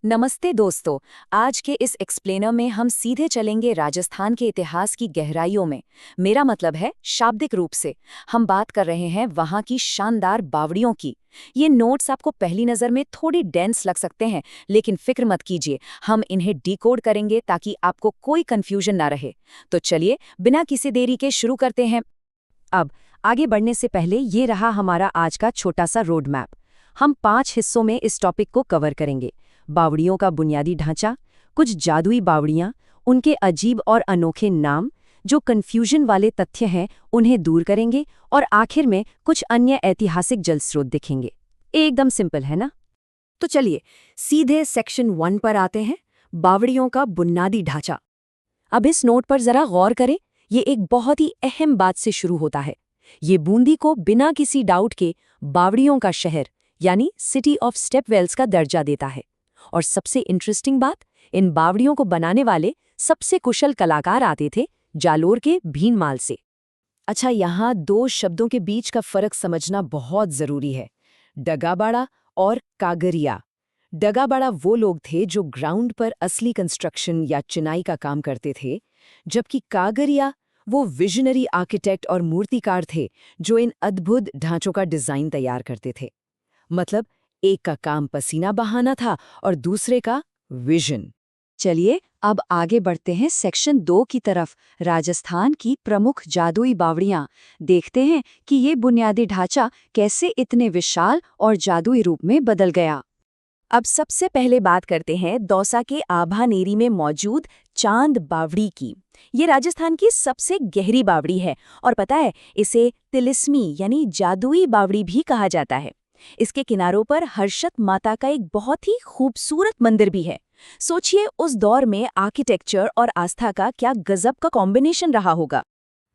नमस्ते दोस्तों। आज के इस एक्सप्लेनर में हम सीधे चलेंगे राजस्थान के इतिहास की गहराइयों में। मेरा मतलब है शाब्दिक रूप से। हम बात कर रहे हैं वहां की शानदार बावड़ियों की। ये नोट्स आपको पहली नज़र में थोड़ी डेंस लग सकते हैं, लेकिन फिक्र मत कीजिए, हम इन्हें डिकोड करेंगे ताकि आपको कोई कंफ्यूजन ना रहे। तो चलिए बिना किसी देरी के शुरू करते हैं। अब आगे बढ़ने से पहले ये रहा हमारा आज का छोटा सा रोड मैप। हम 5 हिस्सों में इस टॉपिक को कवर करेंगे। बावड़ियों का बुनियादी ढांचा, कुछ जादुई बावड़ियां, उनके अजीब और अनोखे नाम, जो कन्फ्यूजन वाले तथ्य हैं उन्हें दूर करेंगे, और आखिर में कुछ अन्य ऐतिहासिक जलस्रोत दिखेंगे। एकदम सिंपल है ना? तो चलिए सीधे सेक्शन 1 पर आते हैं, बावड़ियों का बुनियादी ढांचा। अब इस नोट पर जरा गौर करें, ये एक बहुत ही अहम बात से शुरू होता है। ये बूंदी को बिना किसी डाउट के बावड़ियों का शहर यानी सिटी ऑफ स्टेपवेल्स का दर्जा देता है। और सबसे इंटरेस्टिंग बात, इन बावड़ियों को बनाने वाले सबसे कुशल कलाकार आते थे जालोर के भीनमाल से। अच्छा, यहाँ 2 शब्दों के बीच का फर्क समझना बहुत जरूरी है, डगाबाड़ा और कागरिया। डगाबाड़ा वो लोग थे जो ग्राउंड पर असली कंस्ट्रक्शन या चिनाई का काम करते थे, जबकि कागरिया वो विजनरी आर्किटेक्ट और मूर्तिकार थे जो इन अद्भुत ढांचों का डिजाइन तैयार करते थे। मतलब एक का काम पसीना बहाना था और दूसरे का विजन। चलिए अब आगे बढ़ते हैं सेक्शन 2 की तरफ, राजस्थान की प्रमुख जादुई बावड़ियां। देखते हैं कि ये बुनियादी ढांचा कैसे इतने विशाल और जादुई रूप में बदल गया। अब सबसे पहले बात करते हैं दौसा के आभानेरी में मौजूद चांद बावड़ी की। ये राजस्थान की सबसे गहरी बावड़ी है, और पता है, इसे तिलिस्मी यानी जादुई बावड़ी भी कहा जाता है। इसके किनारों पर हर्षत माता का एक बहुत ही खूबसूरत मंदिर भी है। सोचिए उस दौर में आर्किटेक्चर और आस्था का क्या गजब का कॉम्बिनेशन रहा होगा।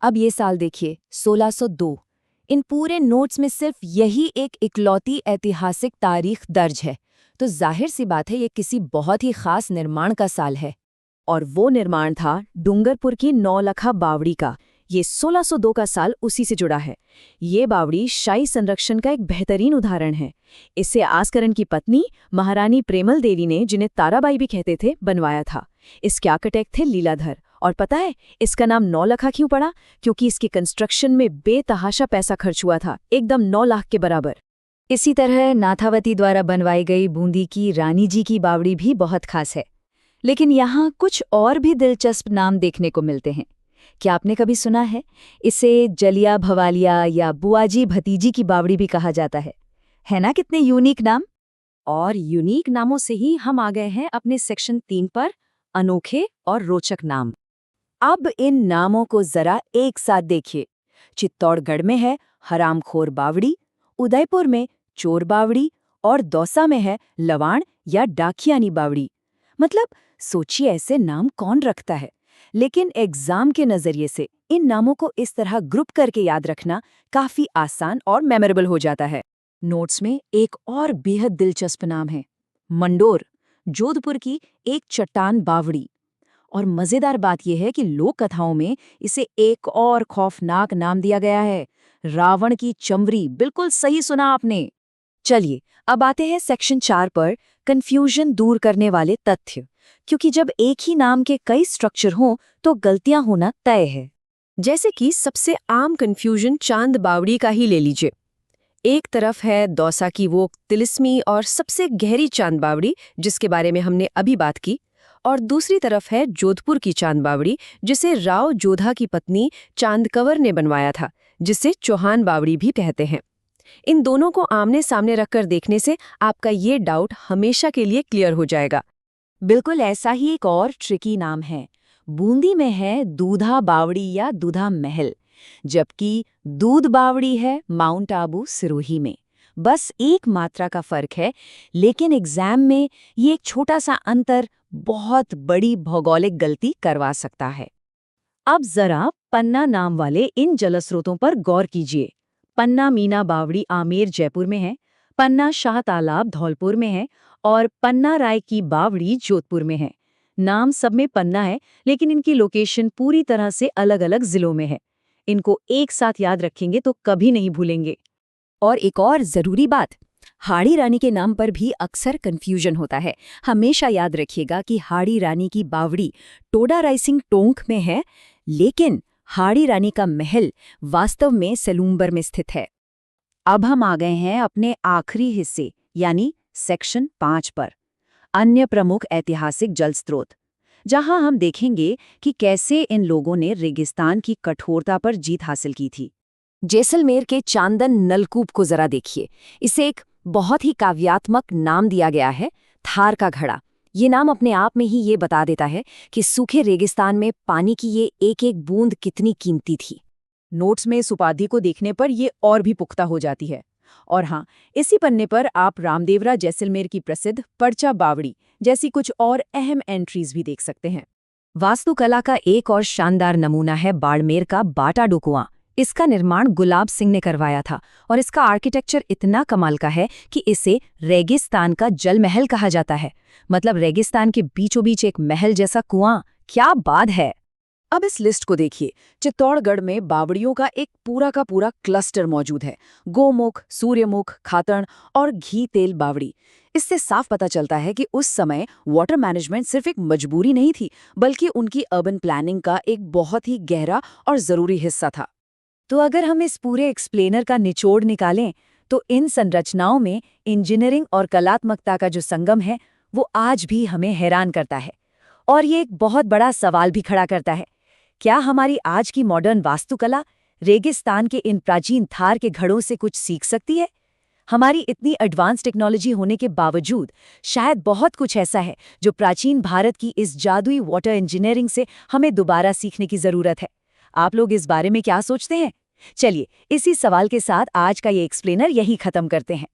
अब ये साल देखिए, 1602। इन पूरे नोट्स में सिर्फ यही एक इकलौती ऐतिहासिक तारीख दर्ज है, तो जाहिर सी बात है ये किसी बहुत ही खास निर्माण का साल है। और वो निर्माण था डूंगरपुर की नौलखा बावड़ी का। ये 1602 का साल उसी से जुड़ा है। ये बावड़ी शाही संरक्षण का एक बेहतरीन उदाहरण है। इसे आस्करन की पत्नी महारानी प्रेमल देवी ने, जिन्हें ताराबाई भी कहते थे, बनवाया था। इसके आर्किटेक्ट थे लीलाधर। और पता है इसका नाम नौलखा क्यों पड़ा? क्योंकि इसके कंस्ट्रक्शन में बेतहाशा पैसा खर्च हुआ था, एकदम 9 लाख के बराबर। इसी तरह नाथावती द्वारा बनवाई गई बूंदी की रानी जी की बावड़ी भी बहुत खास है। लेकिन यहाँ कुछ और भी दिलचस्प नाम देखने को मिलते हैं। क्या आपने कभी सुना है इसे जलिया भवालिया या बुआजी भतीजी की बावड़ी भी कहा जाता है ना? कितने यूनिक नाम। और यूनिक नामों से ही हम आ गए हैं अपने सेक्शन 3 पर, अनोखे और रोचक नाम। अब इन नामों को जरा एक साथ देखिए। चित्तौड़गढ़ में है हरामखोर बावड़ी, उदयपुर में चोर बावड़ी, और दौसा में है लवाण या डाकियानी बावड़ी। मतलब सोचिए ऐसे नाम कौन रखता है। लेकिन एग्जाम के नजरिए से इन नामों को इस तरह ग्रुप करके याद रखना काफी आसान और मेमोरेबल हो जाता है। नोट्स में एक और बेहद दिलचस्प नाम है, मंडोर, जोधपुर की एक चट्टान बावड़ी। और मजेदार बात यह है कि लोक कथाओं में इसे एक और खौफनाक नाम दिया गया है, रावण की चमरी। बिल्कुल सही सुना आपने। चलिए अब आते हैं सेक्शन 4 पर, कंफ्यूजन दूर करने वाले तथ्य। क्योंकि जब एक ही नाम के कई स्ट्रक्चर हों तो गलतियां होना तय है। जैसे कि सबसे आम कंफ्यूजन चांद बावड़ी का ही ले लीजिए। एक तरफ है दौसा की वो तिलिस्मी और सबसे गहरी चांद बावड़ी, जिसके बारे में हमने अभी बात की, और दूसरी तरफ है जोधपुर की चांद बावड़ी, जिसे राव जोधा की पत्नी चांद कंवर ने बनवाया था, जिसे चौहान बावड़ी भी कहते हैं। इन दोनों को आमने सामने रखकर देखने से आपका ये डाउट हमेशा के लिए क्लियर हो जाएगा। बिल्कुल ऐसा ही एक और ट्रिकी नाम है। बूंदी में है दूधा बावड़ी या दूधा महल, जबकि दूध बावड़ी है माउंट आबू सिरोही में। बस एक मात्रा का फर्क है, लेकिन एग्जाम में ये एक छोटा सा अंतर बहुत बड़ी भौगोलिक गलती करवा सकता है। अब जरा पन्ना नाम वाले इन जलस्रोतों पर गौर कीजिए। पन्ना मीना बावड़ी आमेर जयपुर में है, पन्ना शाह तालाब धौलपुर में है, और पन्ना राय की बावड़ी जोधपुर में है। नाम सब में पन्ना है, लेकिन इनकी लोकेशन पूरी तरह से अलग अलग जिलों में है। इनको एक साथ याद रखेंगे तो कभी नहीं भूलेंगे। और एक और जरूरी बात, हाड़ी रानी के नाम पर भी अक्सर कंफ्यूजन होता है। हमेशा याद रखिएगा कि हाड़ी रानी की बावड़ी टोडा राइसिंग टोंक में है, लेकिन हाड़ी रानी का महल वास्तव में सेलूम्बर में स्थित है। अब हम आ गए हैं अपने आखिरी हिस्से यानी सेक्शन 5 पर, अन्य प्रमुख ऐतिहासिक जल स्रोत, जहां हम देखेंगे कि कैसे इन लोगों ने रेगिस्तान की कठोरता पर जीत हासिल की थी। जैसलमेर के चांदन नलकूप को जरा देखिए। इसे एक बहुत ही काव्यात्मक नाम दिया गया है, थार का घड़ा। ये नाम अपने आप में ही ये बता देता है कि सूखे रेगिस्तान में पानी की ये एक एक बूंद कितनी कीमती थी। नोट्स में इस उपाधि को देखने पर ये और भी पुख्ता हो जाती है। और हाँ, इसी पन्ने पर आप रामदेवरा जैसलमेर की प्रसिद्ध पर्चा बावड़ी जैसी कुछ और अहम एंट्रीज भी देख सकते हैं। वास्तुकला का एक और शानदार नमूना है बाड़मेर का बाटाडू कुआं। इसका निर्माण गुलाब सिंह ने करवाया था और इसका आर्किटेक्चर इतना कमाल का है कि इसे रेगिस्तान का जल महल कहा जाता है। मतलब रेगिस्तान के बीचों बीच एक महल जैसा कुआं, क्या बात है। अब इस लिस्ट को देखिए। चित्तौड़गढ़ में बावड़ियों का एक पूरा का पूरा क्लस्टर मौजूद है। गोमुख, सूर्यमुख, खातण और घी तेल बावड़ी। इससे साफ पता चलता है कि उस समय वाटर मैनेजमेंट सिर्फ एक मजबूरी नहीं थी, बल्कि उनकी अर्बन प्लानिंग का एक बहुत ही गहरा और जरूरी हिस्सा था। तो अगर हम इस पूरे एक्सप्लेनर का निचोड़ निकालें, तो इन संरचनाओं में इंजीनियरिंग और कलात्मकता का जो संगम है, वो आज भी हमें हैरान करता है। और ये एक बहुत बड़ा सवाल भी खड़ा करता है, क्या हमारी आज की मॉडर्न वास्तुकला रेगिस्तान के इन प्राचीन थार के घड़ों से कुछ सीख सकती है? हमारी इतनी एडवांस टेक्नोलॉजी होने के बावजूद शायद बहुत कुछ ऐसा है जो प्राचीन भारत की इस जादुई वाटर इंजीनियरिंग से हमें दोबारा सीखने की जरूरत है। आप लोग इस बारे में क्या सोचते हैं? चलिए, इसी सवाल के साथ आज का ये एक्सप्लेनर यहीं खत्म करते हैं।